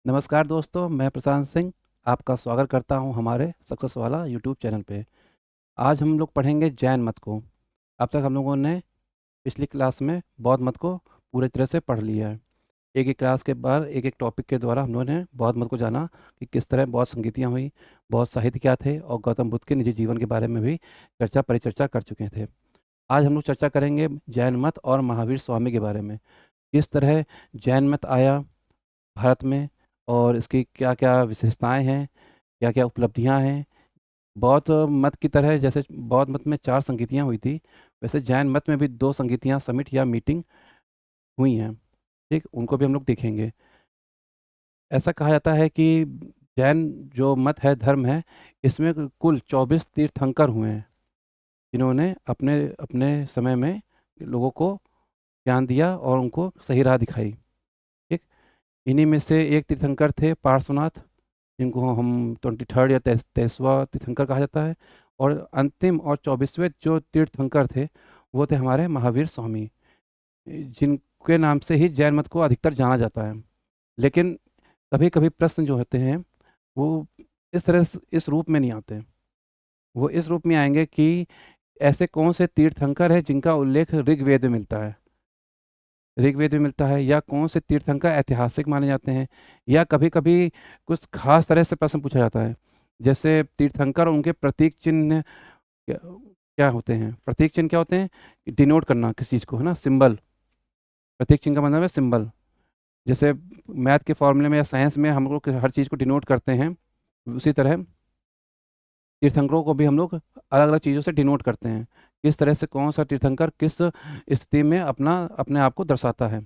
नमस्कार दोस्तों, मैं प्रशांत सिंह आपका स्वागत करता हूं हमारे सक्सेस वाला यूट्यूब चैनल पे। आज हम लोग पढ़ेंगे जैन मत को। अब तक हम लोगों ने पिछली क्लास में बौद्ध मत को पूरी तरह से पढ़ लिया है। एक एक क्लास के बाद एक एक टॉपिक के द्वारा हम लोगों ने बौद्ध मत को जाना कि किस तरह बौद्ध संगीतियाँ हुई, बौद्ध साहित्य क्या थे, और गौतम बुद्ध के निजी जीवन के बारे में भी परिचर्चा कर चुके थे। आज हम लोग चर्चा करेंगे जैन मत और महावीर स्वामी के बारे में। किस तरह जैन मत आया भारत में, और इसकी क्या क्या विशेषताएं हैं, क्या क्या उपलब्धियां हैं। बौद्ध मत की तरह जैसे बौद्ध मत में 4 संगीतियां हुई थी, वैसे जैन मत में भी 2 संगीतियां समिट या मीटिंग हुई हैं। ठीक, उनको भी हम लोग देखेंगे। ऐसा कहा जाता है कि जैन जो मत है, धर्म है, इसमें कुल 24 तीर्थंकर हुए हैं, जिन्होंने अपने अपने समय में लोगों को ज्ञान दिया और उनको सही राह दिखाई। ठीक, इन्हीं में से एक तीर्थंकर थे पार्श्वनाथ, जिनको हम 23rd या 23वां तीर्थंकर कहा जाता है। और अंतिम और 24वें जो तीर्थंकर थे, वो थे हमारे महावीर स्वामी, जिनके नाम से ही जैन मत को अधिकतर जाना जाता है। लेकिन कभी कभी प्रश्न जो होते हैं वो इस तरह इस रूप में नहीं आते। वो इस रूप में आएंगे कि ऐसे कौन से तीर्थंकर है जिनका उल्लेख ऋग्वेद में मिलता है, ऋग्वेद में मिलता है, या कौन से तीर्थंकर ऐतिहासिक माने जाते हैं, या कभी कभी कुछ खास तरह से प्रश्न पूछा जाता है। जैसे तीर्थंकर और उनके प्रतीक चिन्ह क्या क्या होते हैं। प्रतीक चिन्ह क्या होते हैं? डिनोट करना किसी चीज़ को, है ना, सिंबल। प्रतीक चिन्ह का मतलब है सिंबल। जैसे मैथ के फॉर्मूले में या साइंस में हम लोग हर चीज़ को डिनोट करते हैं, उसी तरह तीर्थंकरों को भी हम लोग अलग अलग चीज़ों से डिनोट करते हैं। किस तरह से कौन सा तीर्थंकर किस स्थिति में अपना अपने आप को दर्शाता है।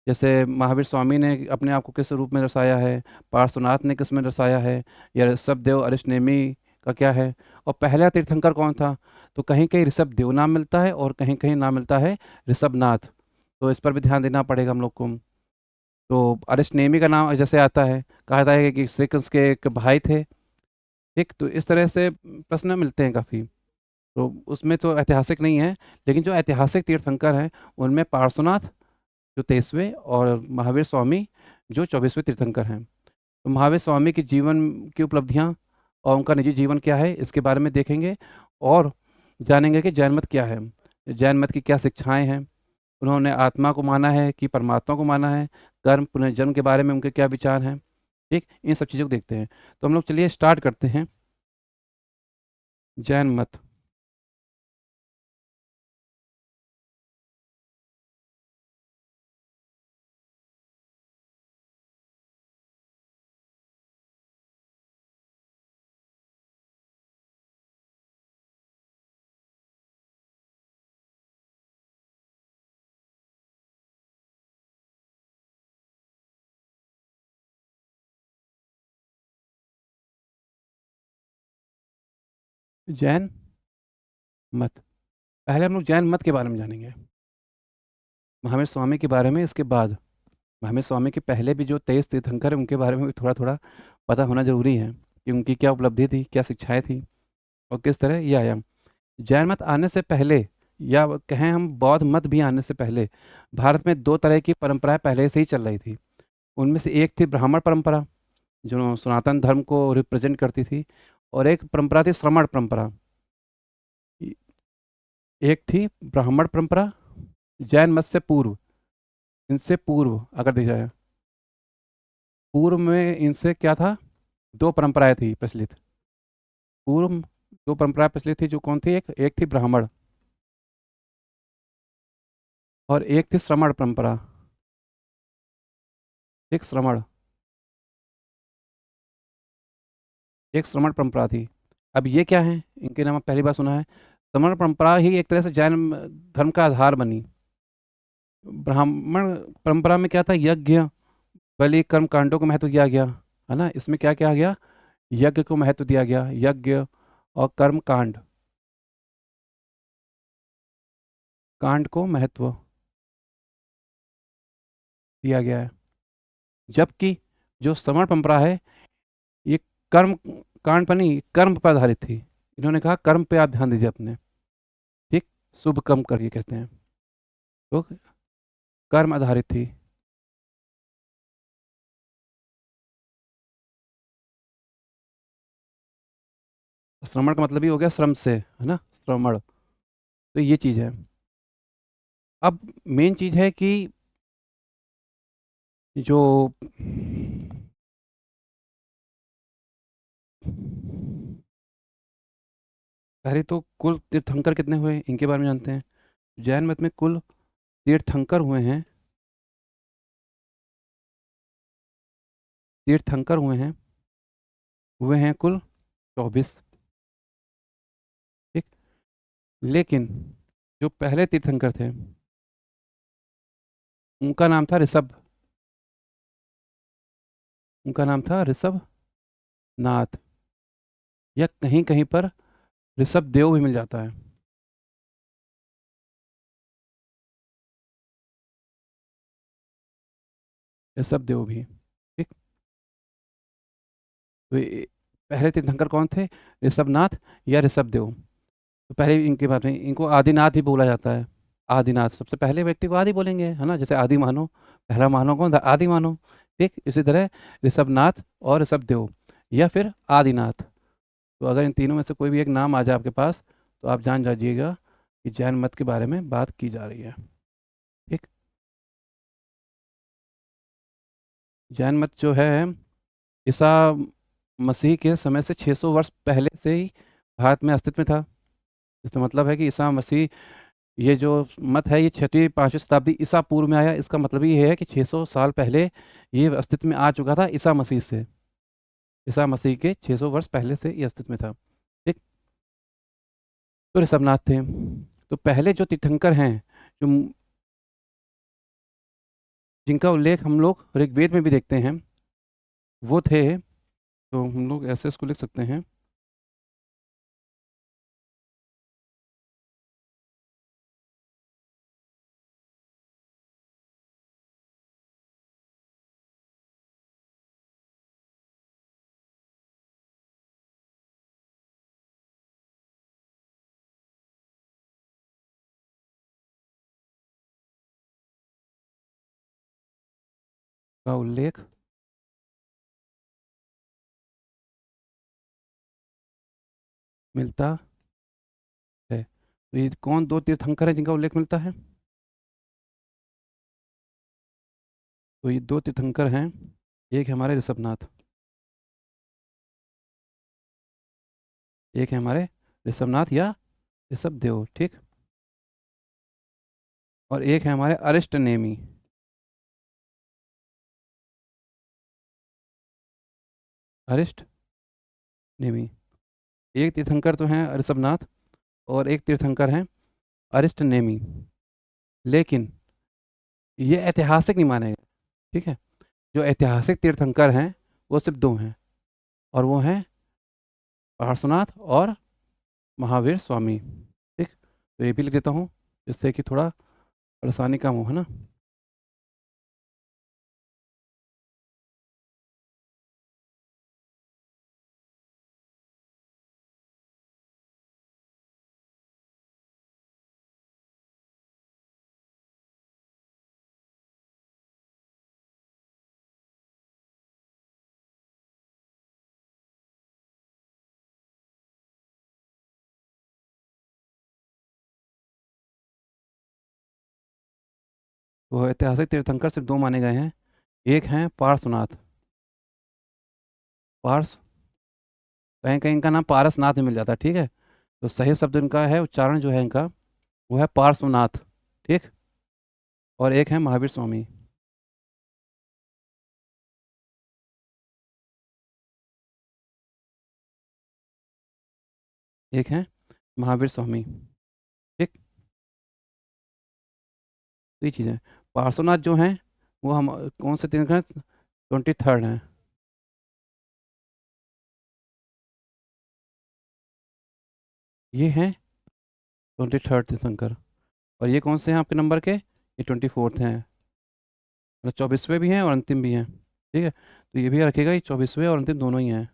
जैसे महावीर स्वामी ने अपने आप को किस रूप में दर्शाया है, पार्श्वनाथ ने किस में दर्शाया है, या ऋषभदेव अरिष्टनेमी का क्या है, और पहला तीर्थंकर कौन था। तो कहीं कहीं ऋषभदेव नाम मिलता है और कहीं कहीं नाम मिलता है ऋषभनाथ। तो इस पर भी ध्यान देना पड़ेगा हम लोग को। तो अरिष्टनेमी का नाम जैसे आता है, कहा जाता है कि श्री कृष्ण के एक भाई थे। ठीक, तो इस तरह से प्रश्न मिलते हैं काफ़ी। तो उसमें तो ऐतिहासिक नहीं है, लेकिन जो ऐतिहासिक तीर्थंकर हैं उनमें पार्श्वनाथ जो 23वें और महावीर स्वामी जो 24वें तीर्थंकर हैं। तो महावीर स्वामी की जीवन की उपलब्धियां और उनका निजी जीवन क्या है, इसके बारे में देखेंगे, और जानेंगे कि जैन मत क्या है, जैन मत की क्या शिक्षाएं हैं, उन्होंने आत्मा को माना है कि परमात्मा को माना है, कर्म पुनर्जन्म के बारे में उनके क्या विचार हैं। ठीक, इन सब चीज़ों को देखते हैं। तो हम लोग चलिए स्टार्ट करते हैं। जैन मत। जैन मत, पहले हम लोग जैन मत के बारे में जानेंगे, महावीर स्वामी के बारे में। इसके बाद महावीर स्वामी के पहले भी जो 23 तीर्थंकर हैं उनके बारे में भी थोड़ा थोड़ा पता होना जरूरी है, कि उनकी क्या उपलब्धि थी, क्या शिक्षाएं थी, और किस तरह ये आया। जैन मत आने से पहले, या कहें हम बौद्ध मत भी आने से पहले, भारत में 2 तरह की परंपराएं पहले से ही चल रही थी। उनमें से एक थी ब्राह्मण परंपरा, जो सनातन धर्म को रिप्रेजेंट करती थी, और एक परंपरा थी श्रमण परंपरा। एक थी ब्राह्मण परंपरा जैन मत से पूर्व, इनसे पूर्व अगर देखा जाए, पूर्व में इनसे क्या था, 2 परंपराएं थी प्रचलित। पूर्व 2 परंपराएं प्रचलित थी, जो कौन थी, एक एक थी ब्राह्मण और एक थी श्रमण परंपरा। एक श्रमण, एक श्रमण परंपरा थी। अब ये क्या है, इनके नाम आप पहली बार सुना है। श्रमण परंपरा ही एक तरह से जैन धर्म का आधार बनी। ब्राह्मण परंपरा में क्या था, यज्ञ बलि कर्म कांडों को महत्व दिया गया, है ना। इसमें क्या क्या गया, यज्ञ को महत्व दिया गया, यज्ञ और कर्म कांड, कांड को महत्व दिया गया है। जबकि जो श्रमण परंपरा है, ये कर्म कांड पर नहीं, कर्म पर आधारित थी। इन्होंने कहा कर्म पे आप ध्यान दीजिए अपने। ठीक, शुभ कर्म करिए कहते हैं। तो कर्म आधारित थी। श्रमण का मतलब ही हो गया श्रम से, है ना, श्रमण। तो ये चीज़ है। अब मेन चीज़ है कि जो पहले तो कुल तीर्थंकर कितने हुए इनके बारे में जानते हैं। जैन मत में कुल तीर्थंकर हुए हैं, तीर्थंकर हुए हैं कुल 24। ठीक। लेकिन जो पहले तीर्थंकर थे उनका नाम था ऋषभ, उनका नाम था ऋषभ नाथ, या कहीं कहीं पर ऋषभ देव भी मिल जाता है। ऋषभ देव भी। ठीक। तो पहले तीर्थंकर कौन थे, ऋषभ नाथ या ऋषभ देव। तो पहले इनके बारे में, इनको आदिनाथ ही बोला जाता है। आदिनाथ, सबसे पहले व्यक्ति को आदि बोलेंगे, है ना, जैसे आदि मानव, पहला मानव कौन था, आदि मानव। ठीक, इसी तरह ऋषभनाथ और ऋषभदेव या फिर आदिनाथ। तो अगर इन तीनों में से कोई भी एक नाम आ जाए आपके पास, तो आप जान जाइएगा कि जैन मत के बारे में बात की जा रही है। ठीक। जैन मत जो है ईसा मसीह के समय से 600 वर्ष पहले से ही भारत में अस्तित्व में था। इसका मतलब है कि ईसा मसीह, ये जो मत है ये 6वीं 5वीं शताब्दी ईसा पूर्व में आया। इसका मतलब ये है कि 600 साल पहले ये अस्तित्व में आ चुका था ईसा मसीह से। ईसा मसीह के 600 वर्ष पहले से ये अस्तित्व में था। ठीक। तो ऋषभनाथ थे। तो पहले जो तीर्थंकर हैं, जो जिनका उल्लेख हम लोग ऋग्वेद में भी देखते हैं, वो थे, तो हम लोग ऐसे इसको लिख सकते हैं। का उल्लेख मिलता है। तो ये कौन दो तीर्थंकर हैं जिनका उल्लेख मिलता है। तो ये दो तीर्थंकर हैं, एक है हमारे ऋषभनाथ, एक है हमारे ऋषभनाथ या ऋषभदेव। ठीक। और एक है हमारे अरिष्ट नेमी। अरिष्ट नेमी। एक तीर्थंकर तो हैं ऋषभनाथ, और एक तीर्थंकर हैं अरिष्ट नेमी। लेकिन ये ऐतिहासिक नहीं माने गए। ठीक है। जो ऐतिहासिक तीर्थंकर हैं वो सिर्फ दो हैं, और वो हैं पार्श्वनाथ और महावीर स्वामी। ठीक। तो ये भी लिख देता हूँ, जिससे कि थोड़ा परेशानी कम हो, है ना। वो ऐतिहासिक तीर्थंकर सिर्फ दो माने गए हैं। एक हैं पार्श्वनाथ। पार्श्व, कहीं कहीं इनका नाम पारसनाथ भी मिल जाता है। ठीक है। तो सही शब्द इनका है, उच्चारण जो है इनका, वो है पार्श्वनाथ। ठीक। और एक है महावीर स्वामी। एक है महावीर स्वामी। ठीक। तो ये चीज़ है। पार्श्वनाथ जो हैं वो हम कौन से तीर्थंकर, 23rd हैं। ये हैं 23rd तीर्थंकर। और ये कौन से हैं आपके नंबर के, ये 24th हैं। मतलब 24वें भी हैं और अंतिम भी हैं। ठीक है। तो ये भी रखेगा, ये 24वें और अंतिम दोनों ही हैं।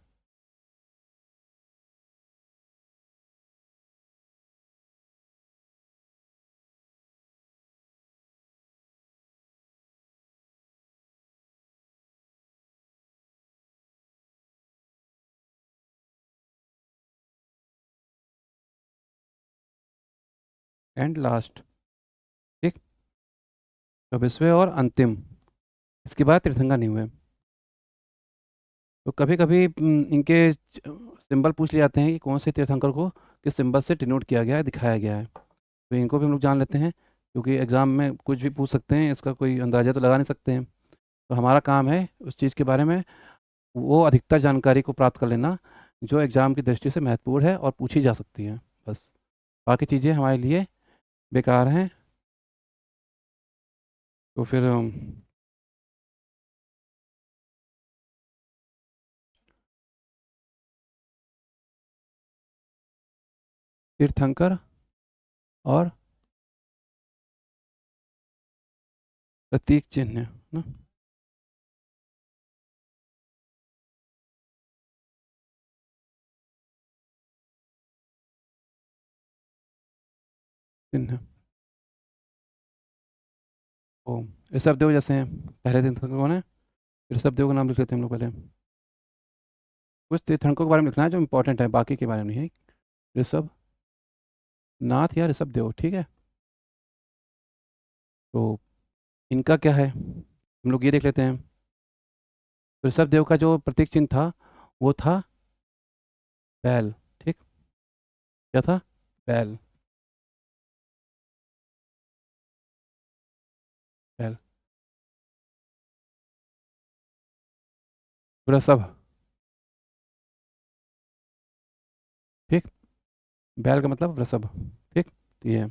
And last. ठीक। 24वें और अंतिम, इसके बाद तीर्थंकर नहीं हुए। तो कभी कभी इनके सिंबल पूछ लिए जाते हैं कि कौन से तीर्थंकर को किस सिंबल से डिनोट किया गया है, दिखाया गया है। तो इनको भी हम लोग जान लेते हैं, क्योंकि एग्ज़ाम में कुछ भी पूछ सकते हैं, इसका कोई अंदाज़ा तो लगा नहीं सकते हैं। तो हमारा काम है उस चीज़ के बारे में वो अधिकतर जानकारी को प्राप्त कर लेना जो एग्ज़ाम की दृष्टि से महत्वपूर्ण है और पूछी जा सकती है, बस। बाकी चीज़ें हमारे लिए बेकार हैं। तो फिर तीर्थंकर और प्रतीक चिन्ह ना। चिन्ह ओ, ऋषभदेव जैसे हैं। पहले तीर्थंकर कौन है? ऋषभदेव का नाम लिख लेते हैं हम लोग पहले। कुछ तीर्थंकरों के बारे में लिखना है जो इंपॉर्टेंट है, बाकी के बारे में नहीं है। ऋषभ नाथ या ऋषभदेव, ठीक है। तो इनका क्या है, हम लोग ये देख लेते हैं। तो ऋषभदेव का जो प्रतीक चिन्ह था वो था बैल। ठीक। क्या था? बैल। बैल। वृषभ। ठीक। बैल का मतलब वृषभ। ठीक। तो ये है।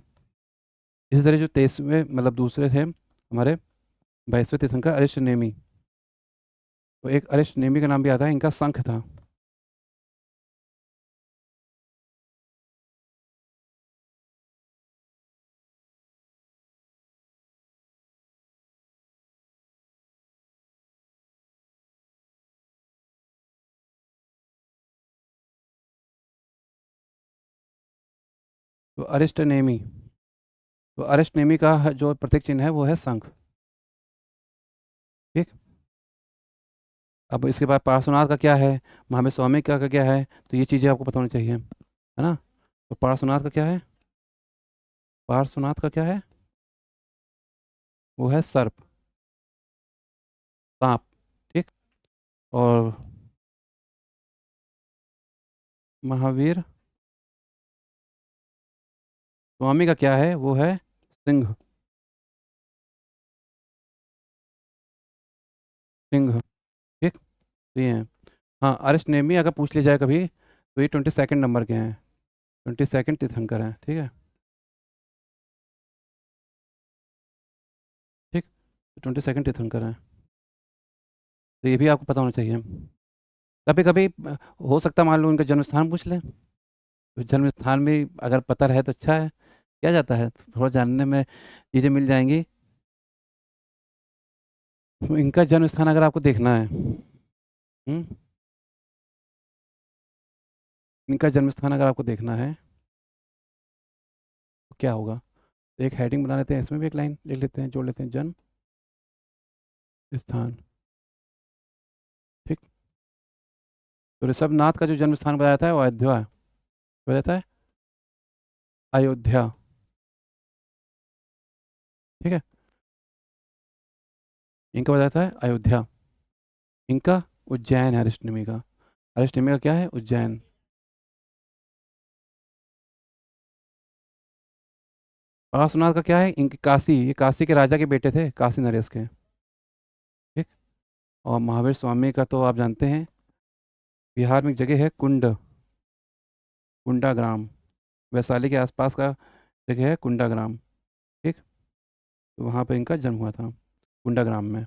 इसी तरह जो 23वें मतलब दूसरे थे हमारे 22वें तीर्थंकर अरिष्ट नेमी। तो एक अरिष्ट नेमी का नाम भी आता है, इनका शंख था। तो अरिष्ट नेमी, तो अरिष्ट नेमी का जो प्रतीक चिन्ह है वो है शंख। ठीक। अब इसके बाद पार्श्वनाथ का क्या है, महावीर स्वामी का क्या है, तो ये चीज़ें आपको पता होनी चाहिए, है ना। तो पार्श्वनाथ का क्या है? पार्श्वनाथ का क्या है? वो है सर्प, सांप। ठीक। और महावीर स्वामी का क्या है? वो है सिंह। सिंह। ठीक। तो ये है। हाँ, अरिष्ट नेमी अगर पूछ लिया जाए कभी तो ये 22nd नंबर के हैं, 22nd तीर्थंकर हैं। ठीक है। ठीक। तो 22nd तीर्थंकर हैं, तो ये भी आपको पता होना चाहिए। कभी कभी हो सकता है मान लो उनका जन्म स्थान पूछ लें, तो जन्म स्थान भी अगर पता रहे तो अच्छा है, क्या जाता है, थोड़ा जानने में चीज़ें मिल जाएंगी। तो इनका जन्म स्थान अगर आपको देखना है, इनका जन्म स्थान अगर आपको देखना है तो क्या होगा? तो एक हेडिंग बना लेते हैं, इसमें भी एक लाइन लिख लेते हैं, जोड़ लेते हैं, जन्म स्थान। ठीक। तो ऋषभनाथ का जो जन्म स्थान बताया था वो अयोध्या है, बताया है अयोध्या। ठीक है। इनका बताया था अयोध्या। इनका उज्जैन है, अरिष्टनेमी का। अरिष्टनेमी का क्या है? उज्जैन। पार्श्वनाथ का क्या है? इनकी काशी, ये काशी के राजा के बेटे थे, काशी नरेश के। ठीक। और महावीर स्वामी का तो आप जानते हैं, बिहार में एक जगह है कुंड, कुंडाग्राम, वैशाली के आसपास का जगह है कुंडाग्राम। ठीक। तो वहाँ पे इनका जन्म हुआ था, कुंडाग्राम में।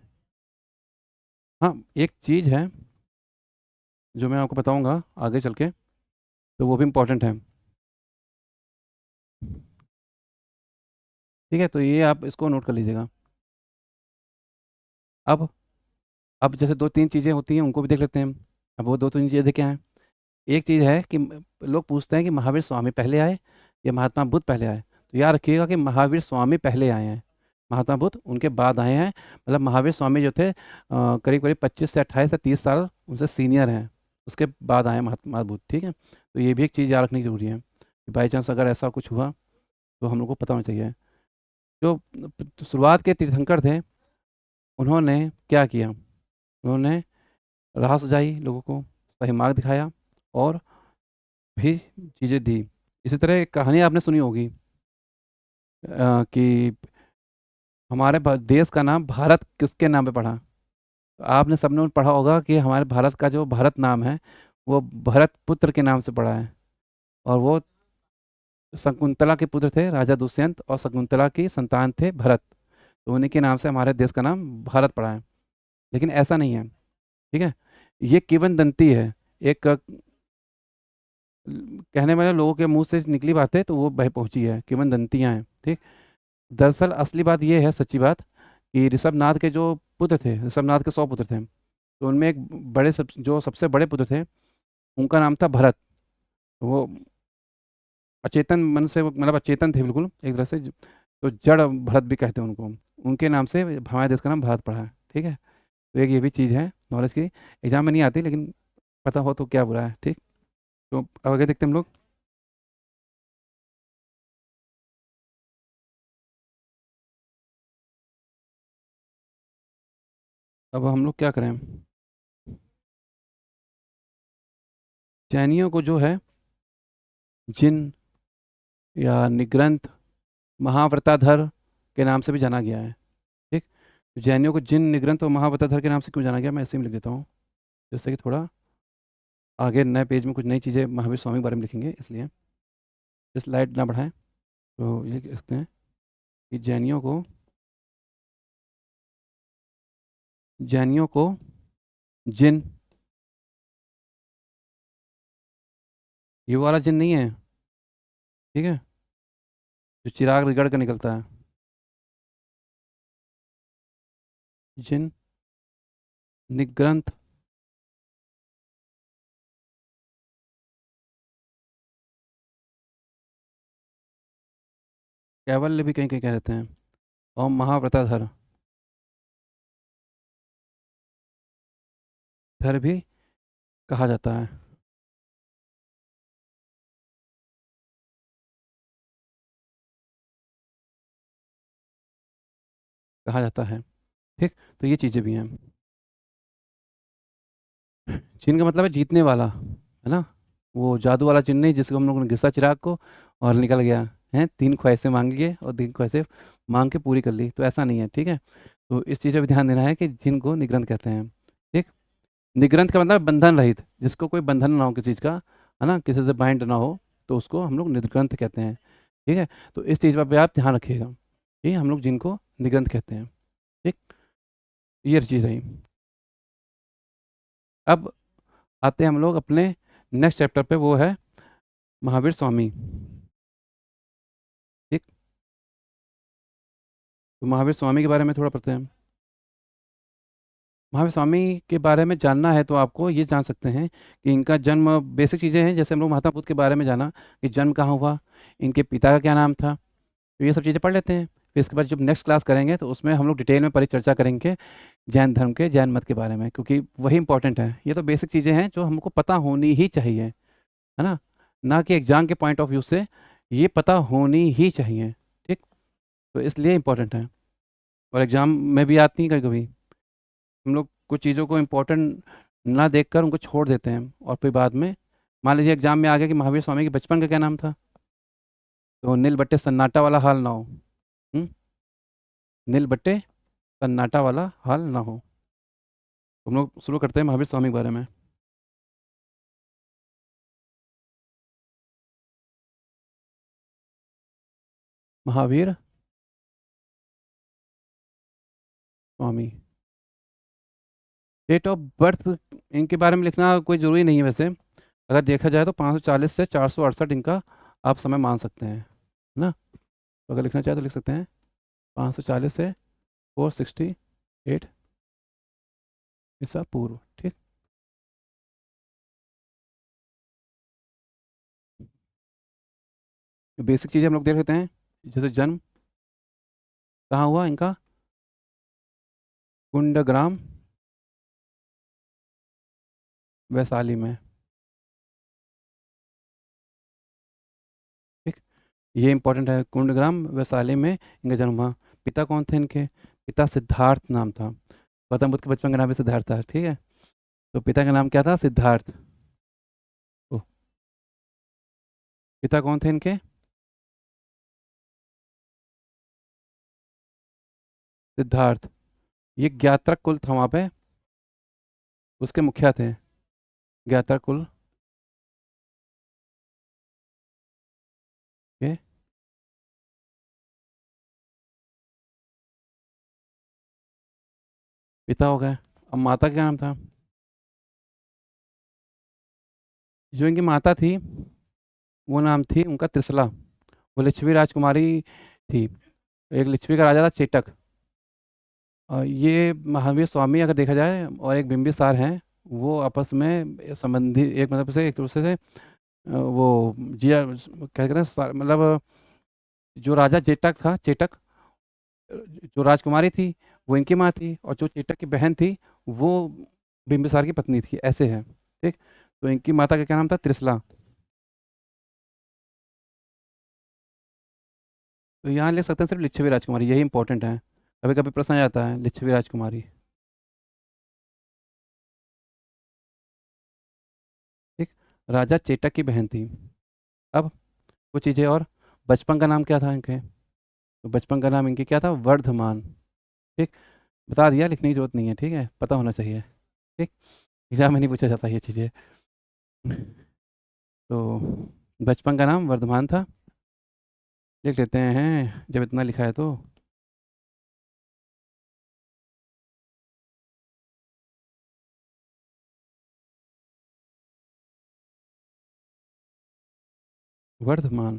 हाँ, एक चीज़ है जो मैं आपको बताऊंगा आगे चल के, तो वो भी इम्पोर्टेंट है। ठीक है, तो ये आप इसको नोट कर लीजिएगा। अब अब जैसे दो तीन चीज़ें होती हैं उनको भी देख लेते हैं। अब वो दो तीन चीज़ें क्या हैं? एक चीज़ है कि लोग पूछते हैं कि महावीर स्वामी पहले आए या महात्मा बुद्ध पहले आए, तो याद रखिएगा कि महावीर स्वामी पहले आए हैं, महात्मा बुद्ध उनके बाद आए हैं। मतलब महावीर स्वामी जो थे करीब करीब 25 से 28 या 30 साल उनसे सीनियर हैं, उसके बाद आए महात्मा बुद्ध। ठीक है, तो ये भी एक चीज़ याद रखनी जरूरी है कि बाई चांस अगर ऐसा कुछ हुआ तो हम लोग को पता होना चाहिए। जो शुरुआत के तीर्थंकर थे, उन्होंने क्या किया? उन्होंने राह सुझाई, लोगों को सही मार्ग दिखाया और भी चीज़ें दी। इसी तरह एक कहानी आपने सुनी होगी कि हमारे देश का नाम भारत किसके नाम पे पड़ा? आपने सबने पढ़ा होगा कि हमारे भारत का जो भारत नाम है, वो भरत पुत्र के नाम से पड़ा है। और वो शकुंतला के पुत्र थे, राजा दुष्यंत, और शकुंतला की संतान थे भरत। तो उन्हीं के नाम से हमारे देश का नाम भारत पड़ा है। लेकिन ऐसा नहीं है, ठीक है? ये किंवदंती है, एक कहने वाले लोगों के मुंह से निकली बात है, तो वो बह पहुंची है, किंवदंतियां हैं, ठीक। दरअसल असली बात ये है, सच्ची बात, कि ऋषभनाथ के जो पुत्र थे, ऋषभनाथ के 100 पुत्र थे, तो उनमें एक जो सबसे बड़े पुत्र थे, उनका नाम था भरत। वो अचेतन मन से, मतलब अचेतन थे बिल्कुल एक तरह से, तो जड़ भरत भी कहते हैं उनको। उनके नाम से हमारे देश का नाम भारत पड़ा है, ठीक है? तो एक ये भी चीज़ है नॉलेज की, एग्जाम में नहीं आती, लेकिन पता हो तो क्या बुरा है, ठीक। तो अब आगे देखते हैं हम लोग। अब हम लोग क्या करें? जैनियों को जो है जिन या निग्रंथ, महाव्रताधर के नाम से भी जाना गया है, ठीक। तो जैनियों को जिन, निग्रंथ और महाव्रताधर के नाम से क्यों जाना गया, मैं ऐसे ही लिख देता हूँ, जैसे कि थोड़ा आगे नए पेज में कुछ नई चीज़ें महावीर स्वामी के बारे में लिखेंगे, इसलिए स्लाइड ना बढ़ाएं। तो ये लिखते हैं कि जैनियों को जिन, ये वाला जिन नहीं है, ठीक है, जो चिराग रगड़ कर निकलता है, जिन निग्रंथ कैवल्य भी कहीं कहीं कह देते हैं, और महाव्रताधर धर भी कहा जाता है, कहा जाता है, ठीक। तो ये चीज़ें भी हैं। जिन का मतलब है जीतने वाला, है ना? वो जादू वाला जिन नहीं, जिसको हम लोगों ने घिसा चिराग को और निकल गया है, 3 ख्वाहिशें मांग लिए और 3 ख्वाहिशें मांग के पूरी कर ली, तो ऐसा नहीं है, ठीक है? तो इस चीज़ पे भी ध्यान देना है कि जिन को निग्रंथ कहते हैं, ठीक। निग्रंथ का मतलब बंधन रहित, जिसको कोई बंधन ना हो किसी चीज़ का, है ना, किसी से बाइंड ना हो, तो उसको हम लोग निग्रंथ कहते हैं, ठीक है? तो इस चीज़ पर भी आप ध्यान रखिएगा, ये हम लोग जिनको निग्रंथ कहते हैं, ठीक। ये चीज़ रही। अब आते हैं हम लोग अपने नेक्स्ट चैप्टर पे, वो है महावीर स्वामी, ठीक। तो महावीर स्वामी के बारे में थोड़ा पढ़ते हैं। महावीर स्वामी के बारे में जानना है तो आपको ये जान सकते हैं कि इनका जन्म, बेसिक चीज़ें हैं, जैसे हम लोग महात्मा बुद्ध के बारे में जाना कि जन्म कहाँ हुआ, इनके पिता का क्या नाम था, तो ये सब चीज़ें पढ़ लेते हैं। फिर इसके बाद जब नेक्स्ट क्लास करेंगे तो उसमें हम लोग डिटेल में परिचर्चा करेंगे जैन धर्म के, जैन मत के बारे में, क्योंकि वही इंपॉर्टेंट है। ये तो बेसिक चीज़ें हैं जो हमको पता होनी ही चाहिए, है ना? ना कि एग्जाम के पॉइंट ऑफ व्यू से, ये पता होनी ही चाहिए, ठीक। तो इसलिए इम्पोर्टेंट है, और एग्जाम में भी आती हैं कभी कभी। हम लोग कुछ चीज़ों को इम्पोर्टेंट ना देखकर उनको छोड़ देते हैं, और फिर बाद में मान लीजिए एग्जाम में आ गया कि महावीर स्वामी के बचपन का क्या नाम था, तो नील बट्टे सन्नाटा वाला हाल ना हो। हम्म? नील बट्टे सन्नाटा वाला हाल ना हो। तो हम लोग शुरू करते हैं महावीर स्वामी के बारे में। Mahavir Swami, date of birth इनके बारे में लिखना कोई ज़रूरी नहीं है वैसे, अगर देखा जाए तो 540 से 468 इनका आप समय मान सकते हैं, है ना? तो अगर लिखना चाहे तो लिख सकते हैं 540 से 468 ईसा पूर्व, ठीक। बेसिक चीज़ें हम लोग देख लेते हैं, जैसे जन्म कहाँ हुआ इनका, कुंडग्राम, वैशाली में, ठीक। ये इंपॉर्टेंट है। कुंडग्राम वैशाली में इनका जन्म हुआ। पिता कौन थे इनके? पिता सिद्धार्थ नाम था। गौतम बुद्ध के बचपन का नाम भी सिद्धार्थ था, ठीक है। तो पिता का नाम क्या था? सिद्धार्थ। ओ, पिता कौन थे इनके? सिद्धार्थ। ये ज्ञात्रक कुल था वहाँ पे, उसके मुखिया थे। ज्ञात्रक कुल के। पिता हो गए। अब माता का क्या नाम था? जो इनकी माता थी, वो नाम थी उनका त्रिशला। वो लिच्छवी राजकुमारी थी। एक लिच्छवी का राजा था चेटक। और ये महावीर स्वामी अगर देखा जाए और एक बिंबिसार हैं, वो आपस में संबंधी, एक मतलब से एक दूसरे से वो जिया क्या कहते हैं मतलब जो राजा चेटक था, चेटक जो राजकुमारी थी वो इनकी माँ थी, और जो चेटक की बहन थी वो बिंबिसार की पत्नी थी, ऐसे है, ठीक। तो इनकी माता का क्या नाम था? त्रिशला। तो यहाँ लिख सकते हैं सिर्फ लिच्छवी राजकुमारी, यही इंपॉर्टेंट है। कभी कभी प्रश्न आ जाता है लिच्छवी राजकुमारी, ठीक। राजा चेटक की बहन थी। अब कुछ चीज़ें और। बचपन का नाम क्या था इनके? तो बचपन का नाम इनके क्या था? वर्धमान, ठीक। बता दिया, लिखने की जरूरत नहीं है, ठीक है, पता होना चाहिए, ठीक। एग्जाम में नहीं पूछा जाता ये चीज़ें। तो बचपन का नाम वर्धमान था, लिख लेते हैं जब इतना लिखा है तो। वर्धमान।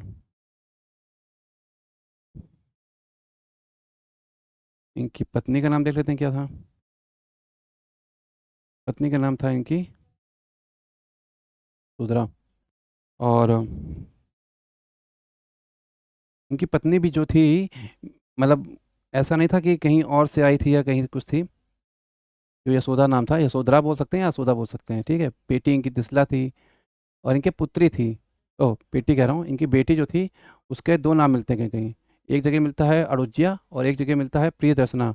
इनकी पत्नी का नाम देख लेते हैं क्या था? पत्नी का नाम था इनकी सुधरा। और इनकी पत्नी भी जो थी, मतलब ऐसा नहीं था कि कहीं और से आई थी या कहीं कुछ थी। जो यशोदा नाम था, यशोधरा बोल सकते हैं या यशोदा बोल सकते हैं, ठीक है। बेटी इनकी तिसला थी, और इनके पुत्री थी। ओह, बेटी कह रहा हूँ, इनकी बेटी जो थी उसके दो नाम मिलते हैं कहीं कहीं। एक जगह मिलता है अड़ुज्या और एक जगह मिलता है प्रियदर्शना।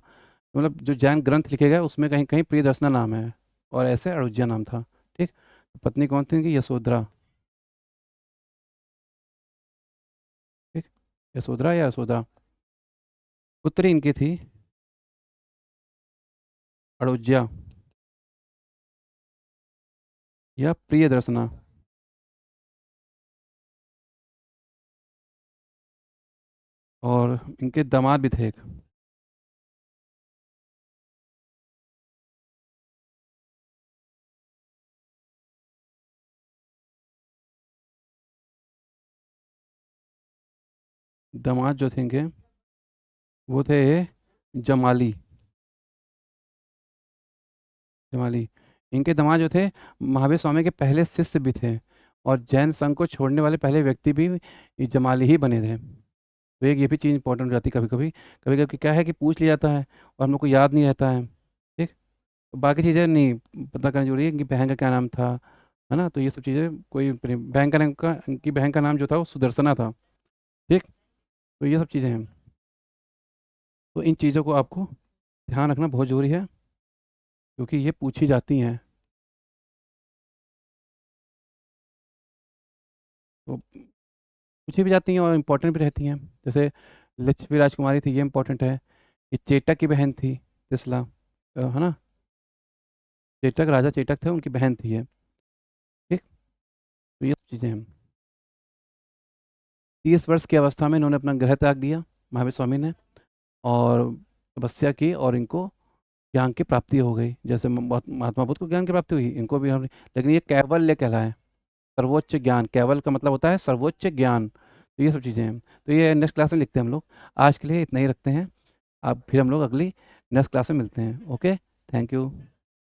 मतलब जो जैन ग्रंथ लिखे गए उसमें कहीं कहीं प्रियदर्शना नाम है, और ऐसे अड़ुज्या नाम था, ठीक। तो पत्नी कौन थी इनकी? यशोधरा, ठीक। यशोधरा या यशोदा। पुत्री इनकी थी अड़ुज्या या प्रियदर्शना। और इनके दामाद भी थे एक। दामाद जो थे इनके, वो थे जमाली। जमाली। इनके दामाद जो थे महावीर स्वामी के पहले शिष्य भी थे, और जैन संघ को छोड़ने वाले पहले व्यक्ति भी ये जमाली ही बने थे। तो एक ये भी चीज़ इंपॉर्टेंट हो जाती है कभी कभी। कभी कभी क्या है कि पूछ लिया जाता है और हम लोग को याद नहीं रहता है, ठीक। तो बाकी चीज़ें नहीं पता करनी जरूरी है। इनकी बहन का क्या नाम था, है ना। तो ये सब चीज़ें कोई बहन का नाम का, इनकी बहन का नाम जो था वो सुदर्शना था, ठीक। तो ये सब चीज़ें हैं। तो इन चीज़ों को आपको ध्यान रखना बहुत ज़रूरी है, क्योंकि ये पूछी जाती हैं। तो पूछी भी जाती हैं और इम्पोर्टेंट भी रहती हैं। जैसे लिच्छवी राजकुमारी थी, ये इम्पोर्टेंट है। ये चेटक की बहन थी तिसला, है ना। चेटक, राजा चेटक थे, उनकी बहन थी ये, ठीक। तो ये सब चीज़ें हैं। 30 वर्ष की अवस्था में इन्होंने अपना गृह त्याग दिया, महावीर स्वामी ने, और तपस्या की, और इनको ज्ञान की प्राप्ति हो गई। जैसे महात्मा बुद्ध को ज्ञान की प्राप्ति हुई, इनको भी लेकिन ये कैवल्य कहलाए। सर्वोच्च ज्ञान, कैवल का मतलब होता है सर्वोच्च ज्ञान। तो ये सब चीज़ें हैं। तो ये नेक्स्ट क्लास में लिखते हैं हम लोग। आज के लिए इतना ही रखते हैं। अब फिर हम लोग अगली नेक्स्ट क्लास में मिलते हैं। Okay, thank you.